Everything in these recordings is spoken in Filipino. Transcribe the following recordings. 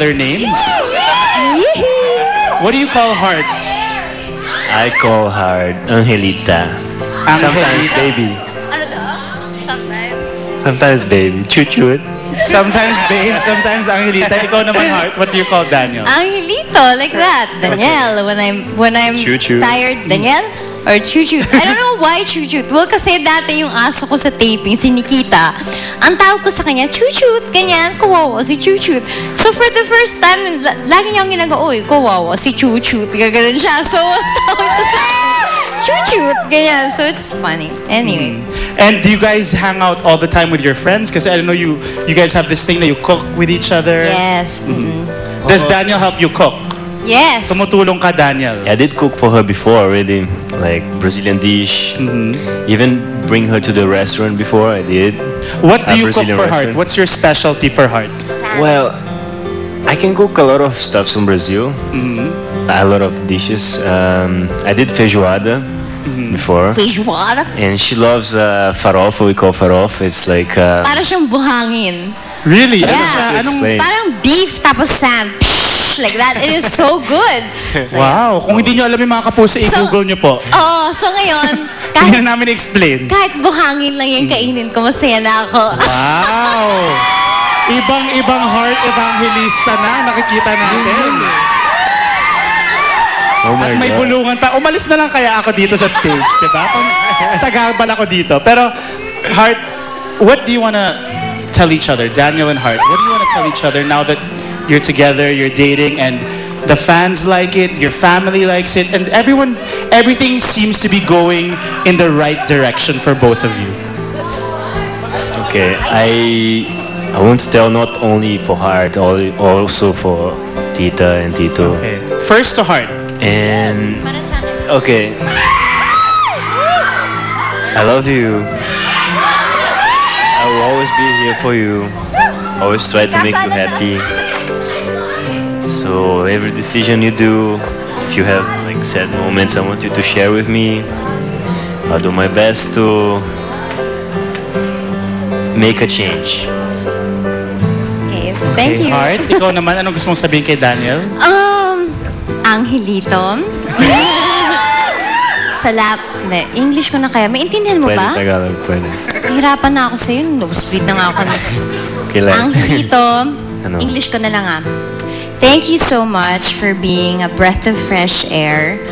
other names? What do you call Heart? I call her Angelita. Sometimes baby. Ano daw? Sometimes. Sometimes baby. Chut-chut. Sometimes babe, sometimes Angelita. Ikaw naman Heart. What do you call Daniel? Angelito, like that. Danielle, when I'm Choo-choo. tired, Danielle or Choo-choo. I don't know why Choo-choo. Well, kasi dati yung aso ko sa taping, si Nikita, ang tawag ko sa kanya, Choo-choo, ganyan, kawawa si Choo-choo. So for the first time, lagi niya ang ginagawa, oy, kawawa si Choo-choo. Gaganon siya. So, ang tawag ko sa Choo-choo, ganyan. So it's funny. Anyway. And do you guys hang out all the time with your friends? Because I don't know, you guys have this thing that you cook with each other. Yes. Does Daniel help you cook? Yes. Tumutulong ka, Daniel? I did cook for her before already. Like Brazilian dish. Even bring her to the restaurant before I did. What do you cook Brazilian for Heart? restaurant. What's your specialty for Heart? Well, I can cook a lot of stuff from Brazil. A lot of dishes. I did feijoada before. Feijoada? And she loves farofa. We call farofa. It's like... Para siyang buhangin. Really? Yeah. Ano siya? To Anong... explain. Parang beef tapos sand. Like that. It is so good. So, Wow. Kung hindi nyo alam yung mga kapuso, i-google nyo po. Oo. So ngayon, Hindi na namin explain. kahit buhangin lang yung kainin ko, masaya na ako. Wow! Ibang-ibang Heart evangelista na nakikita natin. Oh my At may God. bulungan pa. Umalis na lang kaya ako dito sa stage, di ba? Sagabal ako dito. Pero, Heart, what do you wanna tell each other? Daniel and Heart, what do you wanna tell each other now that you're together, you're dating, and the fans like it, your family likes it, and everything seems to be going in the right direction for both of you? Okay, I want to tell not only for Heart, also for Tita and Tito. Okay. First to Heart. And Para sa akin. okay, I love you. I will always be here for you. Always try to make you happy. So every decision you do, if you have like sad moments, I want you to share with me. I'll do my best to make a change. Okay. Thank you. Heart, ikaw naman, anong gusto mong sabihin kay Daniel? Angelito. English ko na kaya. Maintindihan mo Pwede ba? Tagalog, pwede. Hirapan na ako sa'yo. Nosebleed na nga ako. Okay lang. Angelito. Ano? English ko na lang ah. Thank you so much for being a breath of fresh air.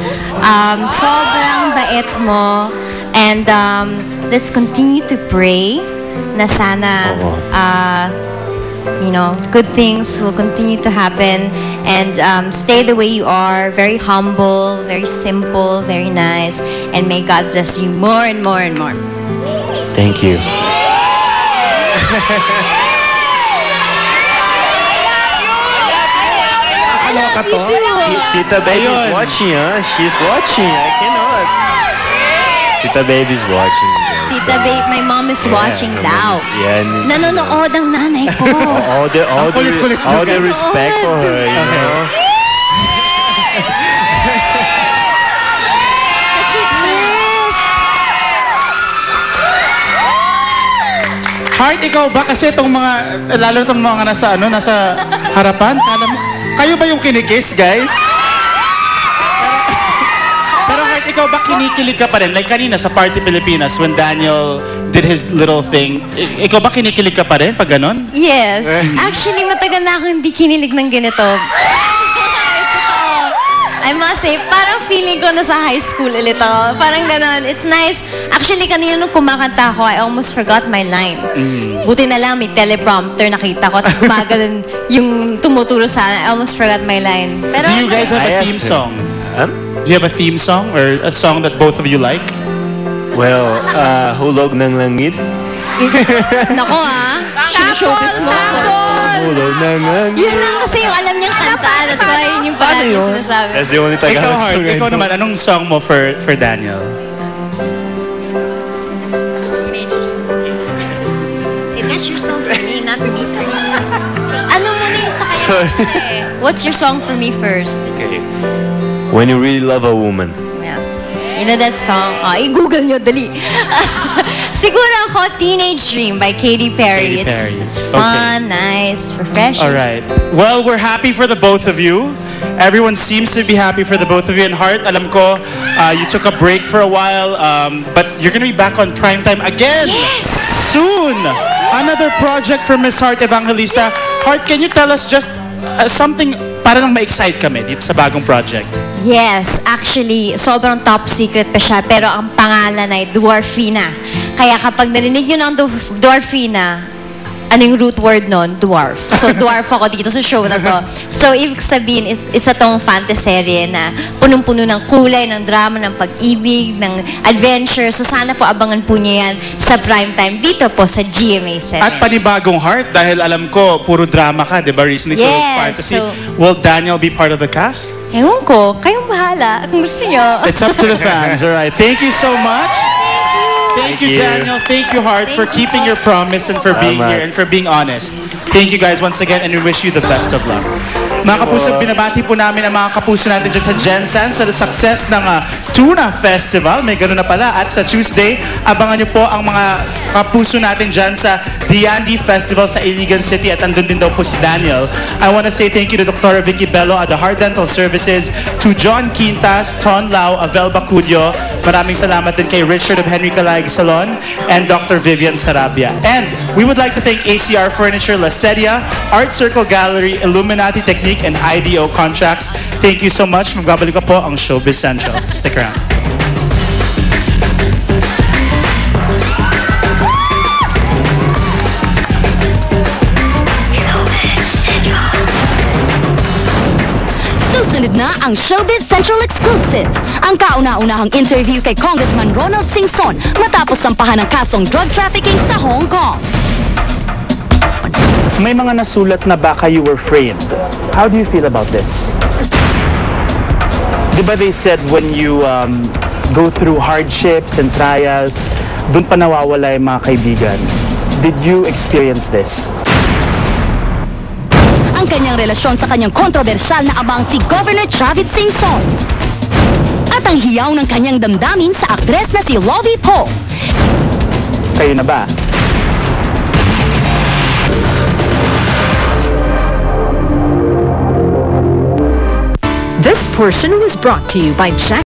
Sobrang bait mo. And let's continue to pray na sana good things will continue to happen, and stay the way you are, very humble, very simple, very nice, and may God bless you more and more and more. Thank you. I love you too. Tita Baby is Ayun. watching, huh? She's watching. I cannot. Tita Baby is watching. guys. Tita Babe, my mom is watching my daw. mom is- yeah, and- Nanonood ang nanay ko. all kulit-kulit the nyo, guys. respect for her, you know. The chickless. Heart, ikaw ba? Kasi itong mga, lalo itong mga nasa harapan, kayo ba yung kinikiss, guys? Pero Heart, ikaw ba kinikilig ka pa rin? Like kanina sa Party Pilipinas, when Daniel did his little thing, ikaw ba kinikilig ka pa rin pag ganon? Yes. Actually, matagal na ako hindi kinilig ng ganito. I must say, parang feeling ko na sa high school ulit ako. Parang ganon. It's nice. Actually, kanina nung kumakanta ako, I almost forgot my line. Buti na lang, may teleprompter nakita ko at gumagalan yung tumuturo sa akin. I almost forgot my line. Pero, Do you guys have I a asked theme him. song? Huh? Do you have a theme song or a song that both of you like? Well, Hulog ng Langit. nako sinishowbiz mo ako. Hulog ng Langit. Yun lang kasi yung alam niyang kanta. That's why yun yung parang yung sinasabi. That's the only Ikaw, Tagalog Heart, song I ikaw know. naman, anong song mo for Daniel? That's your song for me, not me for you. Ano muna yung sa kanya? Sorry. What's your song for me first? Okay. When you really love a woman. Yeah. You know that song? I-google nyo, dali. Siguro ako, Teenage Dream by Katy Perry. Katy Perry. It's fun, nice, refreshing. All right. Well, we're happy for the both of you. Everyone seems to be happy for the both of you. And Heart, alam ko, you took a break for a while, but you're gonna be back on primetime again. Yes! Soon! Another project from Miss Heart Evangelista. Heart, can you tell us just something para lang ma-excite kami dito sa bagong project? Yes, actually, sobrang top secret pa siya, pero ang pangalan ay Dwarfina. Kaya kapag narinig nyo ng Dwarfina, ano yung root word nun? Dwarf. So, dwarf ako dito sa show na to. So, ibig sabihin, isa tong fantasy na punong-puno ng kulay, ng drama, ng pag-ibig, ng adventure. So, sana po abangan po niya yan sa primetime dito po sa GMA7. At panibagong Heart, dahil alam ko, puro drama ka, di ba? Recently, so Yes, fantasy. so- Will Daniel be part of the cast? Ewan ko, kayong bahala kung gusto nyo. It's up to the fans. All right. Thank you so much. Thank you, Thank you. Daniel. Thank you, Heart, for Thank you keeping po. your promise and for being Salamat. here and for being honest. Thank you guys once again and we wish you the best of luck. Mga kapuso, binabati po namin ang mga kapuso natin dyan sa Gensan sa success ng Tuna Festival. May gano'n na pala. At sa Tuesday, abangan niyo po ang mga kapuso natin dyan sa Diandi Festival sa Iligan City at andun din daw po si Daniel. I want to say thank you to Dr. Vicky Bello at the Heart Dental Services, to John Quintas, Ton Lau, Avel Bacudio. Maraming salamat din kay Richard of Henry Calayag Salon and Dr. Vivian Sarabia. And we would like to thank ACR Furniture, La Seria, Art Circle Gallery, Illuminati Technique, and IDO Contracts. Thank you so much. Magbabalik pa po ang Showbiz Central. Stick around. Susunod na ang Showbiz Central Exclusive. Ang kauna-unahang interview kay Congressman Ronald Singson matapos sampahan ng kasong drug trafficking sa Hong Kong. May mga nasulat na baka you were framed. How do you feel about this? Di ba they said when you go through hardships and trials, dun pa nawawala yung mga kaibigan. Did you experience this? Ang kanyang relasyon sa kanyang kontrobersyal na amang si Governor Travis Singson. At ang hiyaw ng kanyang damdamin sa aktres na si Lovie Poe. Kayo na ba? This portion was brought to you by Jack